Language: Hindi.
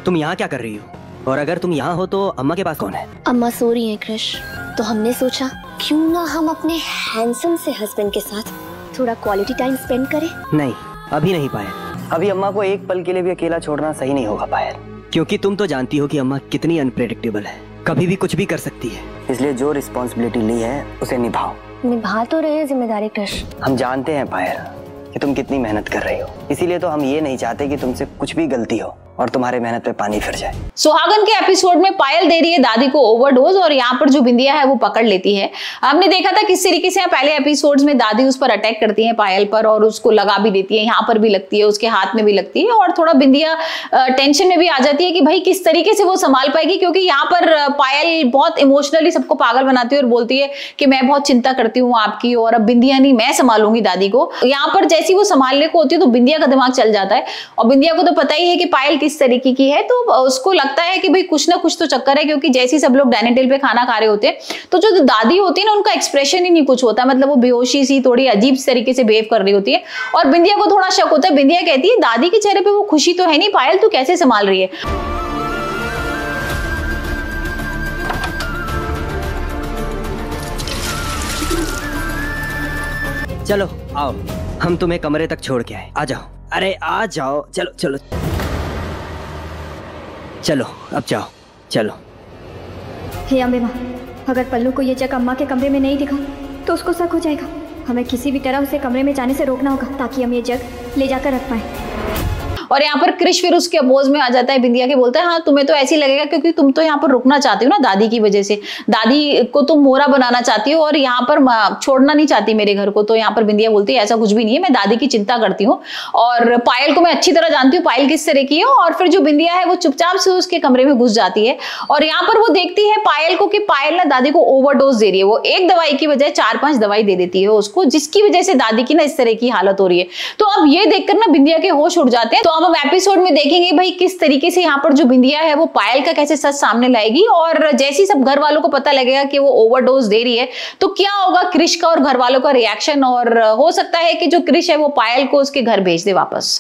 तुम यहाँ क्या कर रही हो? और अगर तुम यहाँ हो तो अम्मा के पास कौन है? अम्मा सो रही हैं क्रिश, तो हमने सोचा क्यों ना हम अपने हैंडसम से हस्बैंड के साथ थोड़ा क्वालिटी टाइम स्पेंड करें। नहीं, अभी नहीं पायल। अभी अम्मा को एक पल के लिए भी अकेला छोड़ना सही नहीं होगा पायल, क्योंकि तुम तो जानती हो कि अम्मा कितनी अनप्रेडिक्टेबल है, कभी भी कुछ भी कर सकती है। इसलिए जो रिस्पॉन्सिबिलिटी ली है उसे निभाओ। निभा तो रहे हैं जिम्मेदारी क्रिश। हम जानते हैं पायल कि तुम कितनी मेहनत कर रही हो, इसीलिए तो हम ये नहीं चाहते कि तुमसे कुछ भी गलती हो और तुम्हारे मेहनत पे पानी फिर जाए। सुहागन के एपिसोड में पायल दे रही है दादी को ओवरडोज और यहाँ पर जो बिंदिया है वो पकड़ लेती है। हमने देखा था किस तरीके से पहले एपिसोड्स में दादी उस पर अटैक करती है पायल पर और उसको लगा भी देती है, यहाँ पर भी लगती है, उसके हाथ में भी लगती है और थोड़ा बिंदिया टेंशन में भी आ जाती है कि भाई किस तरीके से वो संभाल पाएगी, क्योंकि यहाँ पर पायल बहुत इमोशनली सबको पागल बनाती है और बोलती है कि मैं बहुत चिंता करती हूँ आपकी और अब बिंदिया नहीं मैं संभालूंगी दादी को। यहाँ पर जैसी वो संभालने को होती है तो बिंदिया का दिमाग चल जाता है और बिंदिया को तो पता ही है कि पायल किस तरीके की है, तो उसको लगता है कि भाई कुछ ना कुछ तो चक्कर है, क्योंकि जैसे सब लोग डाइनिंग टेबल पे खाना खा रहे होते हैं तो जो दादी होती है ना उनका एक्सप्रेशन ही नहीं कुछ होता, मतलब वो बेहोशी सी थोड़ी अजीब तरीके से बिहेव कर रही होती है और बिंदिया को थोड़ा शक होता है। बिंदिया कहती है दादी के चेहरे पे वो खुशी तो है नहीं, पायल तू कैसे संभाल रही है। चलो आओ, हम तुम्हें कमरे तक छोड़ के आए, आ जाओ। अरे आ जाओ, चलो चलो चलो, अब जाओ, चलो। हे अम्बे माँ, अगर पल्लू को ये जग अम्मा के कमरे में नहीं दिखा तो उसको शक हो जाएगा। हमें किसी भी तरह उसे कमरे में जाने से रोकना होगा ताकि हम ये जग ले जाकर रख पाए। और यहाँ पर क्रिश फिर उसके अपोज में आ जाता है बिंदिया के, बोलता है हाँ तुम्हें तो ऐसी लगेगा क्योंकि तुम तो यहाँ पर रुकना चाहती हो ना दादी की वजह से, दादी को तुम मोहरा बनाना चाहती हो और यहाँ पर छोड़ना नहीं चाहती मेरे घर को। तो यहाँ पर बिंदिया बोलती है ऐसा कुछ भी नहीं है, मैं दादी की चिंता करती हूँ और पायल को मैं अच्छी तरह जानती हूँ पायल किस तरह की है। और फिर जो बिंदिया है वो चुपचाप से उसके कमरे में घुस जाती है और यहाँ पर वो देखती है पायल को कि पायल ना दादी को ओवरडोज दे रही है, वो एक दवाई की बजाय 4-5 दवाई दे देती है उसको, जिसकी वजह से दादी की ना इस तरह की हालत हो रही है। तो अब ये देखकर ना बिंदिया के होश उड़ जाते हैं। तो अब हम एपिसोड में देखेंगे भाई किस तरीके से यहाँ पर जो बिंदिया है वो पायल का कैसे सच सामने लाएगी और जैसे सब घर वालों को पता लगेगा कि वो ओवरडोज दे रही है तो क्या होगा क्रिश का और घर वालों का रिएक्शन, और हो सकता है कि जो क्रिश है वो पायल को उसके घर भेज दे वापस।